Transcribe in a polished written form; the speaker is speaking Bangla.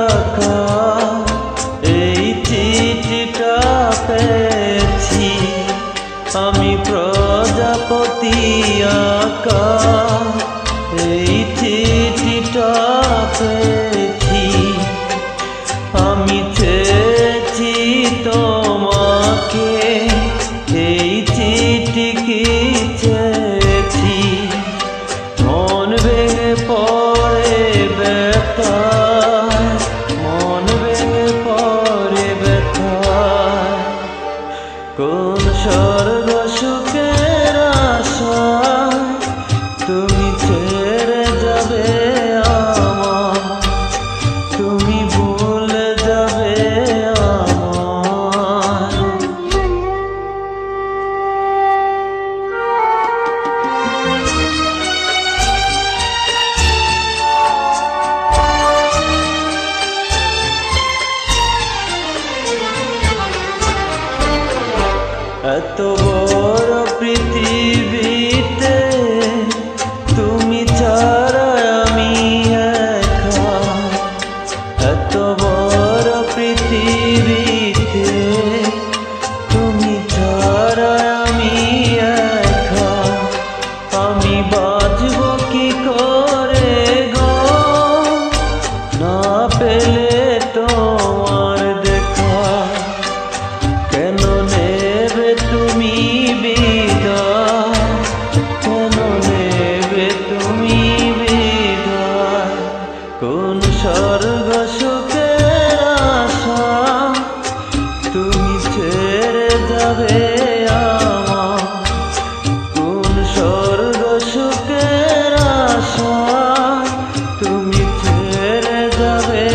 আঁকা এই চিঠিটা পেয়েছি, আমি প্রজাপতি আঁকা এই চিঠিটা পেয়েছি। আমি চেয়েছি তোমাকে এই চিঠি কি চেয়েছি, মন ভেঙে পড়ে ব্যথায়, মন ভেঙে পড়ে ব্যথায়। কোন স্বর্গ সুখের আশায় তুমি ছেড়ে যাবে আমায়, তুমি ভুলে যাবে আমায়। এত বড় পৃথিবীতে তুমি ছাড়া আমি একা, এত বড় পৃথিবীতে তুমি ছাড়া আমি একা। আমি বাঁচব কি করে গো না পেলে তোমার দেখা, কেন নেবে তুমি বিদায়, কেন নেবে তুমি বিদায়। কোন স্বর্গ সুখের আশা তুমি ছেড়ে যাবে আমায়, কোন স্বর্গ সুখের আশা তুমি ছেড়ে যাবে